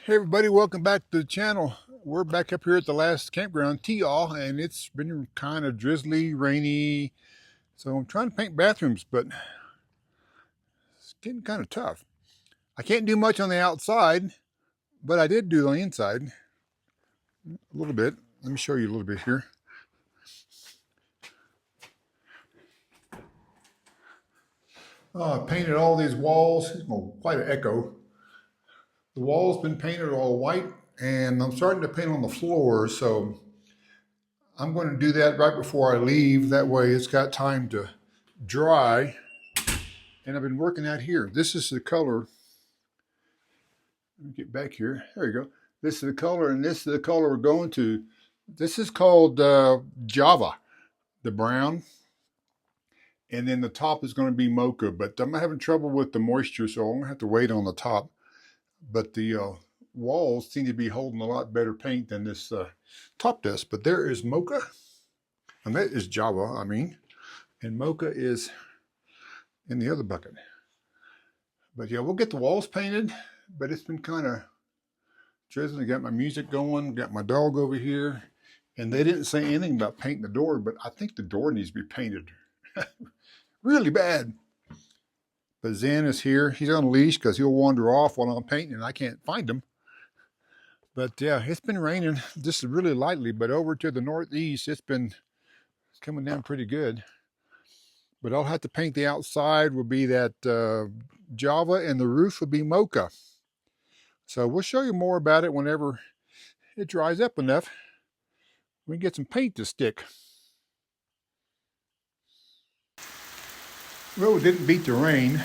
Hey everybody, welcome back to the channel. We're back up here at the last campground, T-all, and it's been kind of drizzly, rainy. So I'm trying to paint bathrooms, but it's getting kind of tough. I can't do much on the outside, but I did do on the inside a little bit. Let me show you a little bit here. I painted all these walls. Oh, quite an echo. The wall's been painted all white, and I'm starting to paint on the floor, so I'm going to do that right before I leave. That way it's got time to dry. And I've been working out here. This is the color. Let me get back here. There you go. This is the color, and this is the color we're going to. This is called Java, the brown. And then the top is going to be mocha, but I'm having trouble with the moisture, so I'm going to have to wait on the top. But the walls seem to be holding a lot better paint than this top does. But there is mocha, and that is Java, I mean. And mocha is in the other bucket. But yeah, we'll get the walls painted, but it's been kind of drizzling. I got my music going, got my dog over here, and they didn't say anything about painting the door, but I think the door needs to be painted really bad. But Zen is here. He's on a leash because he'll wander off while I'm painting and I can't find him. But yeah, it's been raining just really lightly, but over to the northeast, it's been coming down pretty good. But I'll have to paint the outside, will be that Java, and the roof will be mocha. So we'll show you more about it whenever it dries up enough. We can get some paint to stick. Well, it didn't beat the rain.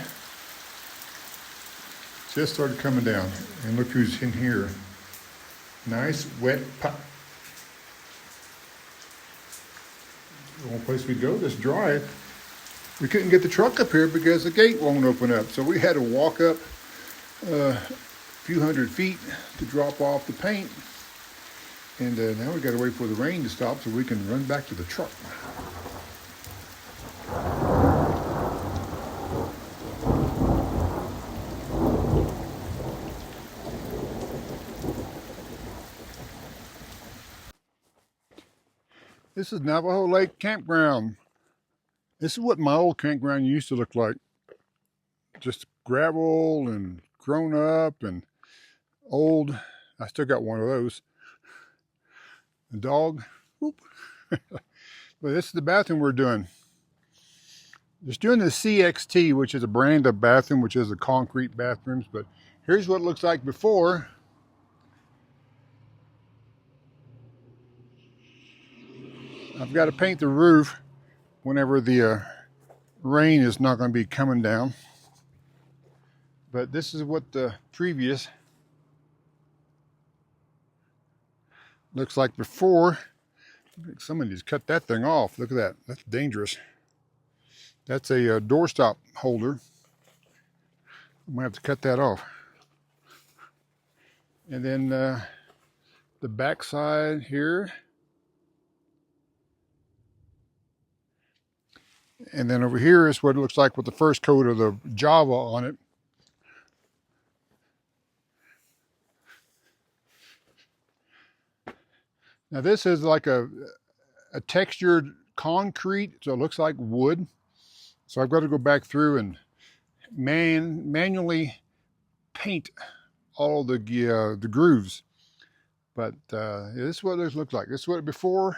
Just started coming down. And look who's in here. Nice wet pop. The only place we go that's dry. We couldn't get the truck up here because the gate won't open up. So we had to walk up a few hundred feet to drop off the paint. And now we got to wait for the rain to stop so we can run back to the truck. This is Navajo Lake Campground. This is what my old campground used to look like. Just gravel and grown up and old. I still got one of those. The dog. Whoop. But this is the bathroom we're doing. Just doing the CXT, which is a brand of bathroom, which is the concrete bathrooms. But here's what it looks like before. I've got to paint the roof whenever the rain is not going to be coming down. But this is what the previous looks like before. Somebody's cut that thing off. Look at that. That's dangerous. That's a doorstop holder. I'm going to have to cut that off. And then the back side here. And then over here is what it looks like with the first coat of the Java on it. Now this is like a textured concrete, so it looks like wood. So I've got to go back through and manually paint all the grooves. But this is what this looks like. This is what it before,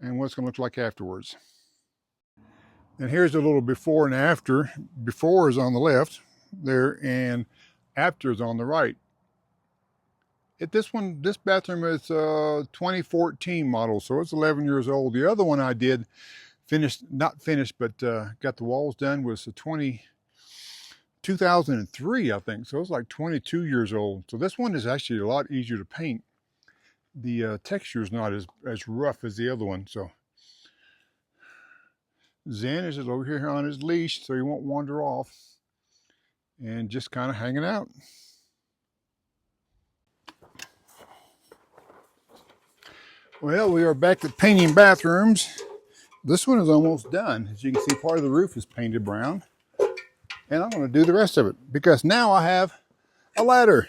and what it's going to look like afterwards. And here's a little before and after. Before is on the left there, and after is on the right. This bathroom is 2014 model, so it's 11 years old. The other one I did not finished, but got the walls done, was 2003, I think. So it's like 22 years old. So this one is actually a lot easier to paint. The texture is not as rough as the other one. So Zen is over here on his leash, so he won't wander off, and just kind of hanging out. Well, we are back to painting bathrooms. This one is almost done. As you can see, part of the roof is painted brown, and I'm going to do the rest of it because now I have a ladder.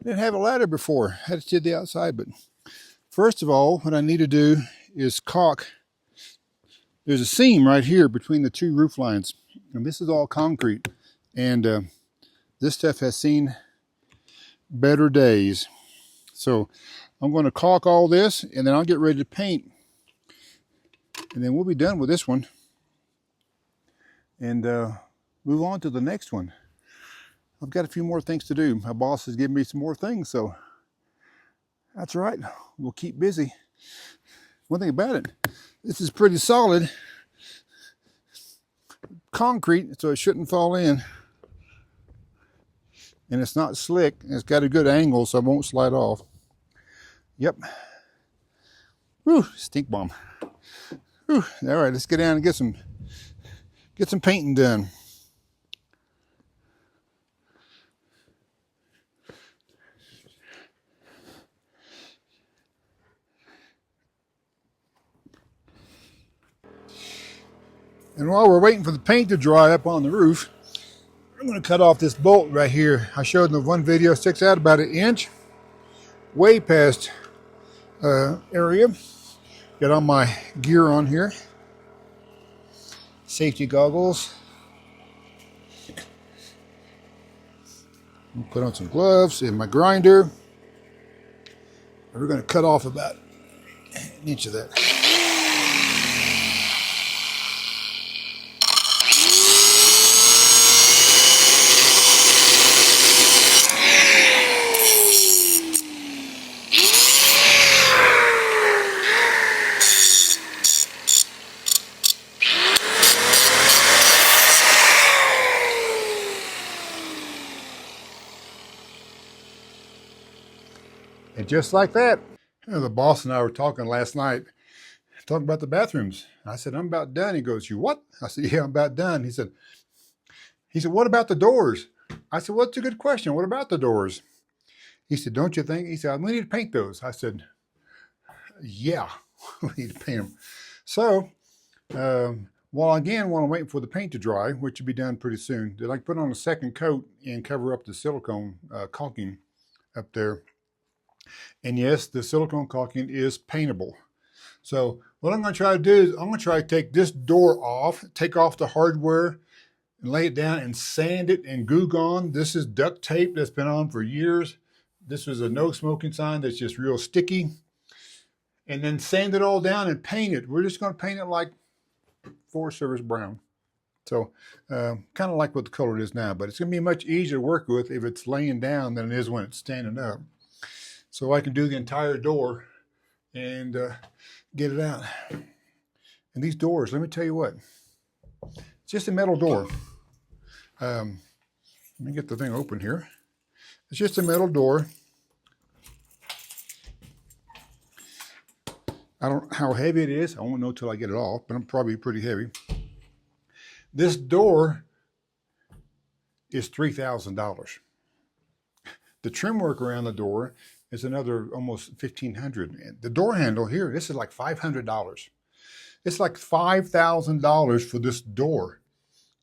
Didn't have a ladder before. Had to do the outside, but first of all, what I need to do is caulk. There's a seam right here between the two roof lines, and this is all concrete, and this stuff has seen better days. So I'm going to caulk all this, and then I'll get ready to paint, and then we'll be done with this one and move on to the next one. I've got a few more things to do. My boss has given me some more things, so that's right. We'll keep busy. One thing about it, this is pretty solid concrete, so it shouldn't fall in. And it's not slick. It's got a good angle, so it won't slide off. Yep. Whew, stink bomb. Whew. All right, let's get down and get some painting done. And while we're waiting for the paint to dry up on the roof, I'm going to cut off this bolt right here. I showed in the one video, it sticks out about 1 inch, way past area. Got all my gear on here. Safety goggles. Put on some gloves and my grinder. We're going to cut off about 1 inch of that. And just like that, the boss and I were talking last night, talking about the bathrooms. I said, I'm about done. He goes, you what? I said, yeah, I'm about done. He said, what about the doors? I said, well, that's a good question. What about the doors? He said, don't you think? He said, we need to paint those. I said, yeah, we need to paint them. So, while I'm waiting for the paint to dry, which will be done pretty soon, then I put on a second coat and cover up the silicone caulking up there. And yes, the silicone caulking is paintable. So what I'm going to try to do is I'm going to try to take this door off, take off the hardware, and lay it down and sand it and goo gone. This is duct tape that's been on for years. This was a no smoking sign that's just real sticky. And then sand it all down and paint it. We're just going to paint it like Forest Service brown. So kind of like what the color is now, but it's going to be much easier to work with if it's laying down than it is when it's standing up. So I can do the entire door and get it out. And these doors, let me tell you what, it's just a metal door. Let me get the thing open here. It's just a metal door. I don't know how heavy it is. I won't know till I get it off, but I'm probably pretty heavy. This door is $3,000. The trim work around the door is another almost $1,500. The door handle here, this is like $500. It's like $5,000 for this door.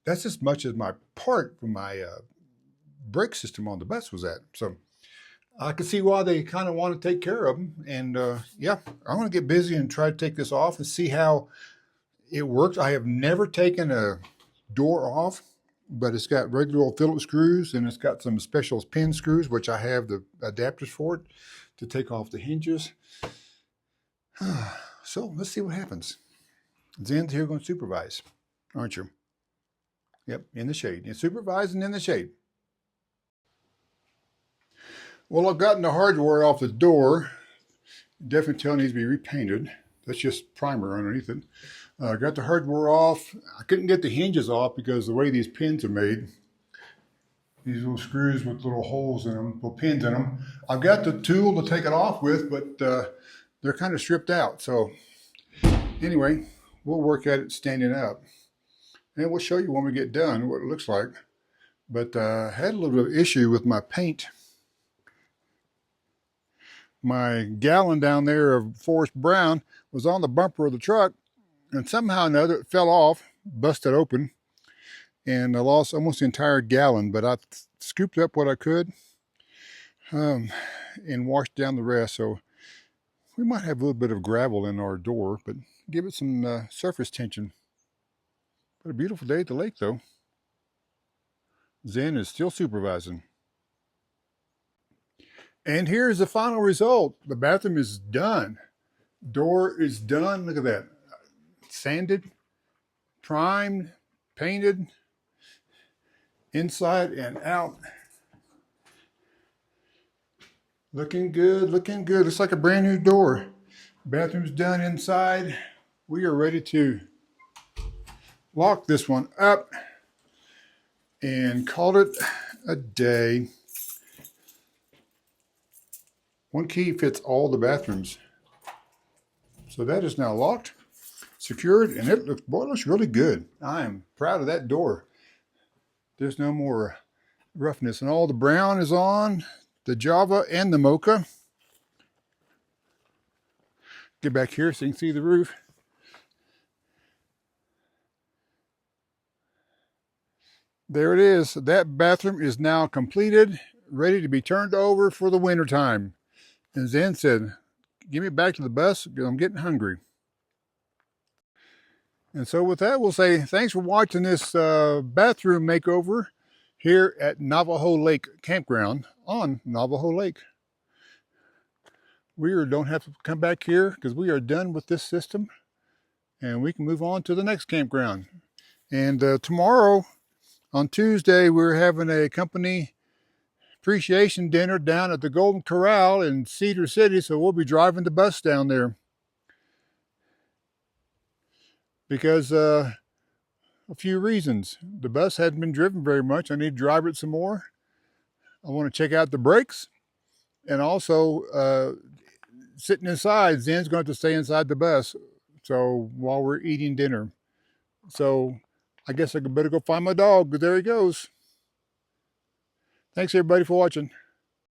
That's as much as my part for my brake system on the bus was at. So I can see why they kind of want to take care of them. And yeah, I'm going to get busy and try to take this off and see how it works. I have never taken a door off, but it's got regular old Phillips screws, and it's got some special pin screws, which I have the adapters for it to take off the hinges. So let's see what happens. Zen's here going to supervise, aren't you? Yep, in the shade. You're supervising in the shade. Well, I've gotten the hardware off the door. Definitely tell it needs to be repainted. That's just primer underneath it. Got the hardware off. I couldn't get the hinges off because the way these pins are made, these little screws with little holes in them, little pins in them. I've got the tool to take it off with, but they're kind of stripped out. So anyway, we'll work at it standing up. And we'll show you when we get done what it looks like. But I had a little bit of issue with my paint. My gallon down there of Forest Brown was on the bumper of the truck, and somehow or another it fell off, busted open, and I lost almost the entire gallon, but I scooped up what I could um, and washed down the rest. So we might have a little bit of gravel in our door, but give it some surface tension. But a beautiful day at the lake, though. Zen is still supervising. And here's the final result. The bathroom is done. Door is done. Look at that. Sanded, primed, painted, inside and out. Looking good, looking good. Looks like a brand new door. Bathroom's done inside. We are ready to lock this one up and call it a day. One key fits all the bathrooms. So that is now locked, secured, and it looks really good. I am proud of that door. There's no more roughness, and all the brown is on, the Java and the Mocha. Get back here so you can see the roof. There it is. That bathroom is now completed, ready to be turned over for the winter time. And Zen said, "Give me back to the bus because I'm getting hungry." And so with that, we'll say thanks for watching this bathroom makeover here at Navajo Lake Campground on Navajo Lake. We don't have to come back here because we are done with this system, and we can move on to the next campground. And tomorrow, on Tuesday, we're having a company appreciation dinner down at the Golden Corral in Cedar City, so we'll be driving the bus down there because a few reasons. The bus hadn't been driven very much. I need to drive it some more. I want to check out the brakes, and also sitting inside, Zen's going to have to stay inside the bus so while we're eating dinner. So I guess I better go find my dog, but there he goes. Thanks everybody for watching.